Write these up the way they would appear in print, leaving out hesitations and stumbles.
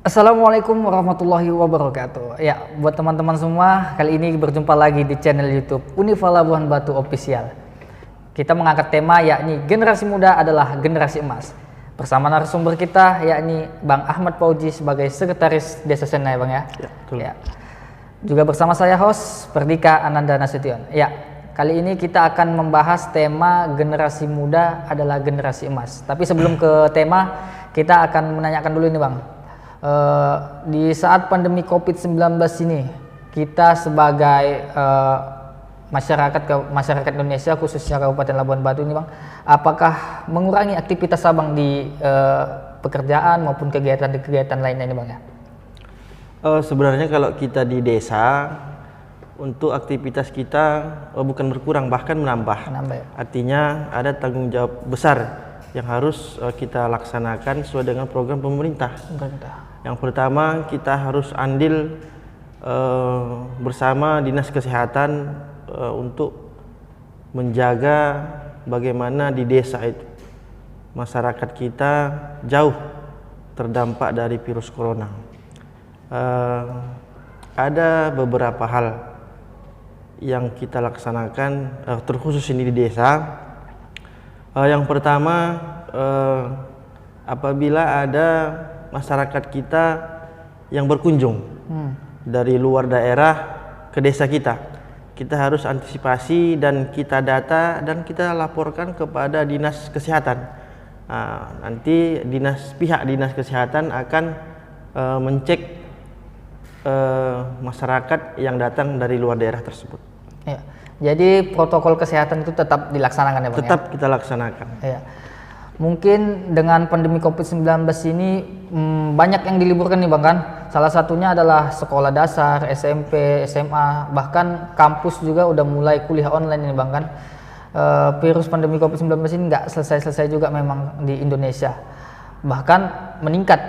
Assalamualaikum warahmatullahi wabarakatuh. Ya, buat teman-teman semua, kali ini berjumpa lagi di channel YouTube Unifa Labuhan Batu Official. Kita mengangkat tema yakni generasi muda adalah generasi emas. Bersama narasumber kita yakni Bang Ahmad Fauzi sebagai Sekretaris Desa Senai, Bang ya. Ya, betul. Ya. Juga bersama saya host Perdika Ananda Nasution. Ya, kali ini kita akan membahas tema generasi muda adalah generasi emas. Tapi sebelum ke tema, kita akan menanyakan dulu ini, Bang. Di saat pandemi COVID-19 ini, kita sebagai masyarakat Indonesia, khususnya Kabupaten Labuan Batu ini, Bang, apakah mengurangi aktivitas Abang di pekerjaan maupun kegiatan-kegiatan lainnya ini, Bang ya? Sebenarnya kalau kita di desa, untuk aktivitas kita bukan berkurang, bahkan menambah. Ya? Artinya ada tanggung jawab besar yang harus kita laksanakan sesuai dengan program pemerintah. Yang pertama, kita harus andil bersama Dinas Kesehatan untuk menjaga bagaimana di desa itu masyarakat kita jauh terdampak dari virus corona. Ada beberapa hal yang kita laksanakan terkhusus ini di desa. Yang pertama, apabila ada masyarakat kita yang berkunjung dari luar daerah ke desa kita, kita harus antisipasi dan kita data dan kita laporkan kepada Dinas Kesehatan. Nanti pihak Dinas Kesehatan akan mencek masyarakat yang datang dari luar daerah tersebut. Ya. Jadi protokol kesehatan itu tetap dilaksanakan ya, Bang? Tetap kita laksanakan. Ya. Mungkin dengan pandemi COVID-19 ini banyak yang diliburkan nih, Bang, kan? Salah satunya adalah sekolah dasar, SMP, SMA, bahkan kampus juga udah mulai kuliah online ini, Bang, kan? Virus pandemi COVID-19 ini nggak selesai-selesai juga memang di Indonesia. Bahkan meningkat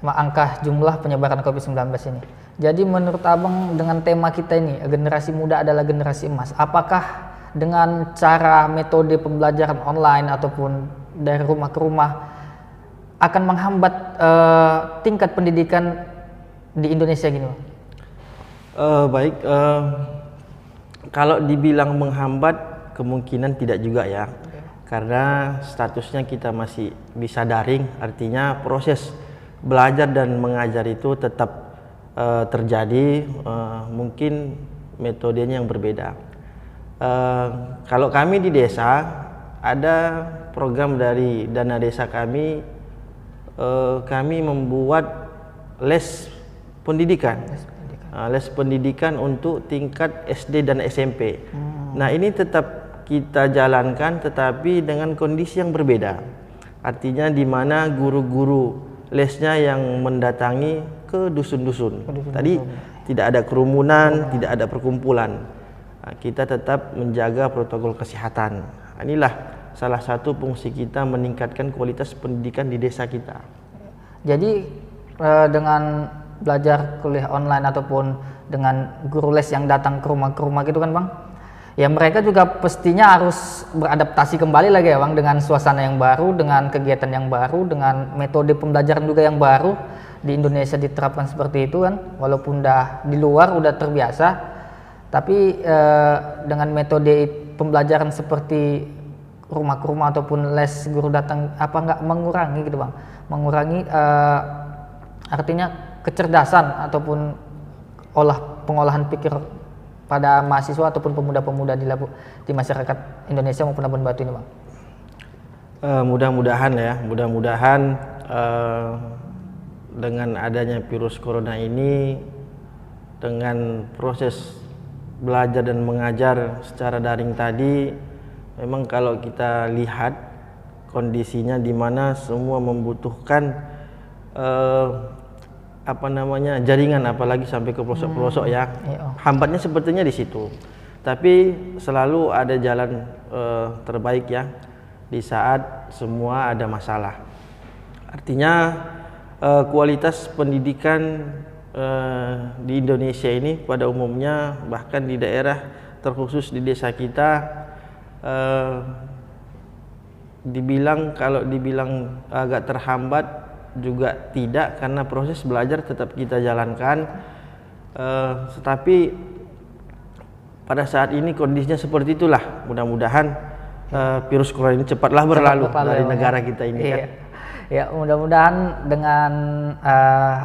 angka jumlah penyebaran COVID-19 ini. Jadi menurut Abang dengan tema kita ini, generasi muda adalah generasi emas, apakah dengan cara metode pembelajaran online ataupun dari rumah ke rumah akan menghambat tingkat pendidikan di Indonesia gini, Bang? Baik, kalau dibilang menghambat kemungkinan tidak juga ya, karena statusnya kita masih bisa daring, artinya proses belajar dan mengajar itu tetap terjadi, mungkin metodenya yang berbeda. Kalau kami di desa ada program dari dana desa kami, kami membuat les pendidikan untuk tingkat SD dan SMP. Nah, ini tetap kita jalankan tetapi dengan kondisi yang berbeda. Artinya di mana guru-guru lesnya yang mendatangi ke dusun-dusun. Tadi tidak ada kerumunan, tidak ada perkumpulan. Kita tetap menjaga protokol kesehatan. Inilah salah satu fungsi kita meningkatkan kualitas pendidikan di desa kita. Jadi dengan belajar kuliah online ataupun dengan guru les yang datang ke rumah gitu kan, Bang, ya mereka juga pastinya harus beradaptasi kembali lagi ya, Bang, dengan suasana yang baru, dengan kegiatan yang baru, dengan metode pembelajaran juga yang baru. Di Indonesia diterapkan seperti itu kan, walaupun di luar udah terbiasa, tapi dengan metode pembelajaran seperti rumah ke rumah ataupun les guru datang, apa nggak mengurangi gitu, Bang, mengurangi artinya kecerdasan ataupun pengolahan pikir pada mahasiswa ataupun pemuda-pemuda di masyarakat Indonesia maupun Labuan Batu ini, Bang? Mudah-mudahan dengan adanya virus corona ini, dengan proses belajar dan mengajar secara daring tadi, memang kalau kita lihat kondisinya di mana semua membutuhkan jaringan, apalagi sampai ke pelosok-pelosok ya. Hambatnya sepertinya di situ. Tapi selalu ada jalan terbaik ya di saat semua ada masalah. Artinya kualitas pendidikan di Indonesia ini pada umumnya, bahkan di daerah terkhusus di desa kita, kalau dibilang agak terhambat juga tidak, karena proses belajar tetap kita jalankan. Tetapi pada saat ini kondisinya seperti itulah. Mudah-mudahan virus corona ini cepatlah berlalu dari negara kita ini kan. Ya, mudah-mudahan dengan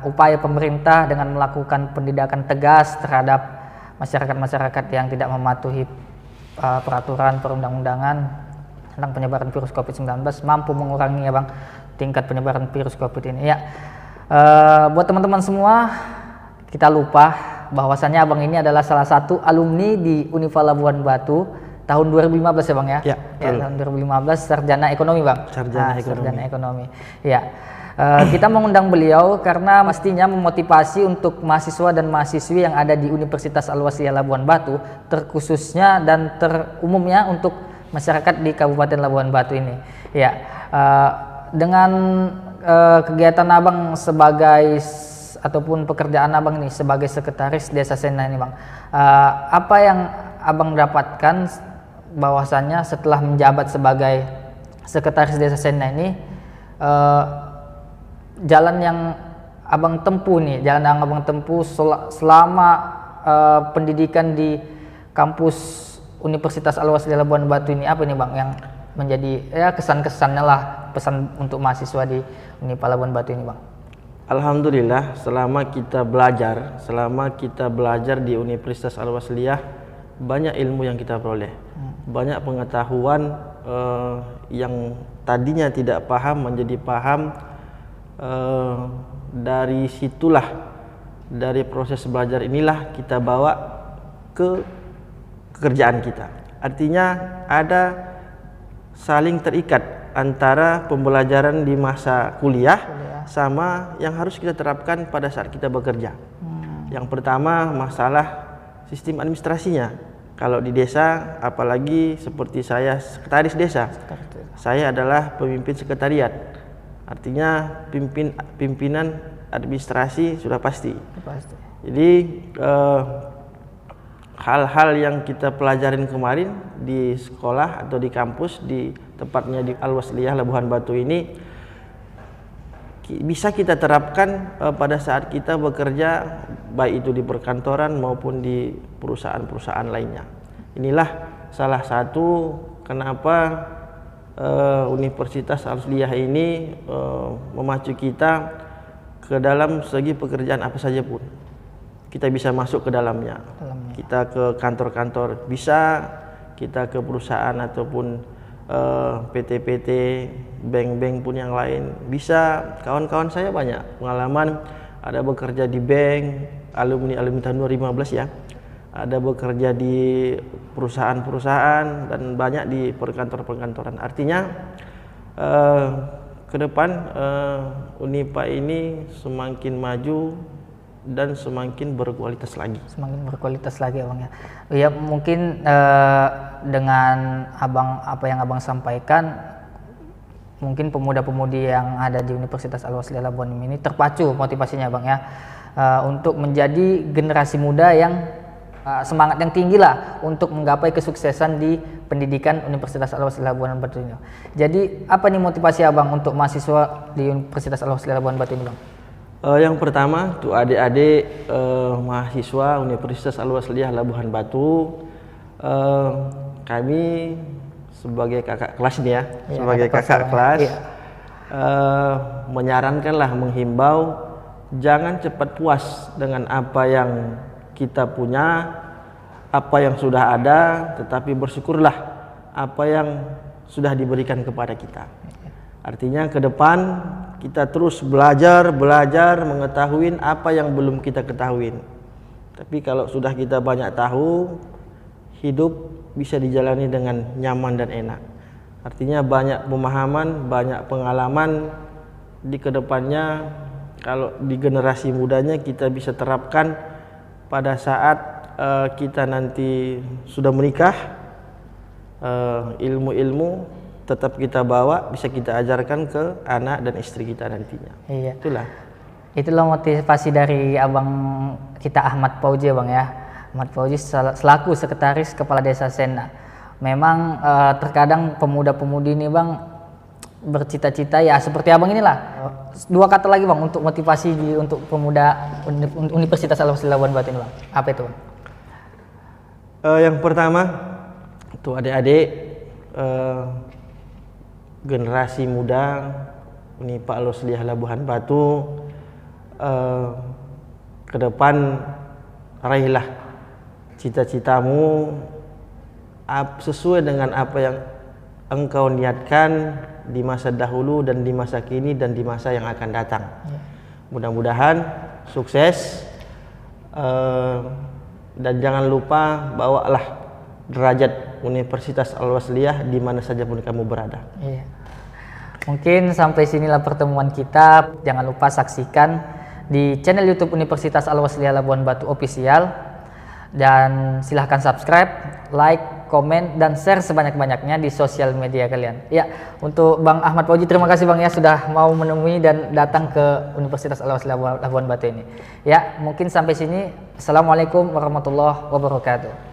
upaya pemerintah dengan melakukan penindakan tegas terhadap masyarakat-masyarakat yang tidak mematuhi peraturan perundang-undangan tentang penyebaran virus COVID-19 mampu mengurangi ya Bang tingkat penyebaran virus COVID ini. Ya, buat teman-teman semua, kita lupa bahwasannya Abang ini adalah salah satu alumni di Unifa Labuan Batu tahun 2015 ya Bang ya? Ya, tahun 2015 sarjana ekonomi Bang. Sarjana ekonomi. Ya. Kita mengundang beliau karena mestinya memotivasi untuk mahasiswa dan mahasiswi yang ada di Universitas Al-Wasliyah Labuan Batu, terkhususnya dan terumumnya untuk masyarakat di Kabupaten Labuan Batu ini. Ya, dengan kegiatan Abang sebagai ataupun pekerjaan Abang ini sebagai sekretaris Desa Sena ini Bang, apa yang Abang dapatkan bahwasannya setelah menjabat sebagai sekretaris Desa Sena ini, jalan yang Abang tempuh nih, jalan yang Abang tempuh selama pendidikan di kampus Universitas Al-Wasliyah Labuan Batu ini, apa nih Bang yang menjadi ya kesan-kesannya lah, pesan untuk mahasiswa di Unifa Labuan Batu ini Bang? Alhamdulillah, selama kita belajar di Universitas Al-Wasliyah, banyak ilmu yang kita peroleh, banyak pengetahuan yang tadinya tidak paham menjadi paham. Dari situlah, dari proses belajar inilah kita bawa ke pekerjaan kita. Artinya ada saling terikat antara pembelajaran di masa kuliah sama yang harus kita terapkan pada saat kita bekerja. Yang pertama masalah sistem administrasinya. Kalau di desa, apalagi seperti saya sekretaris desa, saya adalah pemimpin sekretariat. Artinya pimpinan administrasi sudah pasti. Jadi hal-hal yang kita pelajarin kemarin di sekolah atau di kampus, di tepatnya di Al-Wasliyah Labuan Batu ini, bisa kita terapkan pada saat kita bekerja, baik itu di perkantoran maupun di perusahaan-perusahaan lainnya. Inilah salah satu kenapa Universitas Al-Wasliyah ini memacu kita ke dalam segi pekerjaan apa saja pun. Kita bisa masuk ke dalamnya. Kita ke kantor-kantor bisa, kita ke perusahaan ataupun PT-PT, bank-bank pun yang lain bisa. Kawan-kawan saya banyak pengalaman, ada bekerja di bank, alumni tahun 2015 ya, ada bekerja di perusahaan-perusahaan dan banyak di perkantor-perkantoran. Artinya ke depan Unifa ini semakin maju dan semakin berkualitas lagi. Semakin berkualitas lagi Abang ya. Ya mungkin dengan Abang, apa yang Abang sampaikan, mungkin pemuda-pemudi yang ada di Universitas Al-Wasliyah Labuan ini terpacu motivasinya Bang ya, untuk menjadi generasi muda yang semangat yang tinggi lah untuk menggapai kesuksesan di pendidikan Universitas Al-Wasliyah Labuan Batu ini. Jadi apa nih motivasi Abang untuk mahasiswa di Universitas Al-Wasliyah Labuan Batu ini Bang? Yang pertama tuh adik-adik mahasiswa Universitas Al-Wasliyah Labuan Batu, kami sebagai kakak kelas nih ya, sebagai kakak kelas menyarankanlah, menghimbau jangan cepat puas dengan apa yang kita punya, apa yang sudah ada, tetapi bersyukurlah apa yang sudah diberikan kepada kita. Artinya ke depan kita terus belajar mengetahui apa yang belum kita ketahui. Tapi kalau sudah kita banyak tahu, hidup bisa dijalani dengan nyaman dan enak. Artinya banyak pemahaman, banyak pengalaman di kedepannya. Kalau di generasi mudanya kita bisa terapkan pada saat kita nanti sudah menikah, ilmu-ilmu tetap kita bawa, bisa kita ajarkan ke anak dan istri kita nantinya. Iya. Itulah motivasi dari Abang kita Ahmad Fauzi Bang ya. Ahmad Fauzi selaku sekretaris Kepala Desa Sena. Memang terkadang pemuda-pemudi ini Bang bercita-cita ya seperti abang inilah. Dua kata lagi bang untuk motivasi untuk pemuda Universitas Al-Wasliya Labuan Batu ini bang. Apa itu bang? Yang pertama untuk adik-adik generasi muda Unipa Al-Wasliya Labuan Batu, ke depan raihlah cita-citamu sesuai dengan apa yang engkau niatkan di masa dahulu dan di masa kini dan di masa yang akan datang. Mudah-mudahan sukses, dan jangan lupa bawalah derajat Universitas Al-Wasliyah di mana saja pun kamu berada. Iya. Mungkin sampai sinilah pertemuan kita. Jangan lupa saksikan di channel YouTube Universitas Al-Wasliyah Labuan Batu Official, dan silahkan subscribe, like, komen, dan share sebanyak-banyaknya di sosial media kalian. Ya, untuk Bang Ahmad Fauzi, terima kasih Bang ya sudah mau menemui dan datang ke Universitas Al-Wasliyah Labuan Batu ini. Ya, mungkin sampai sini. Assalamualaikum warahmatullahi wabarakatuh.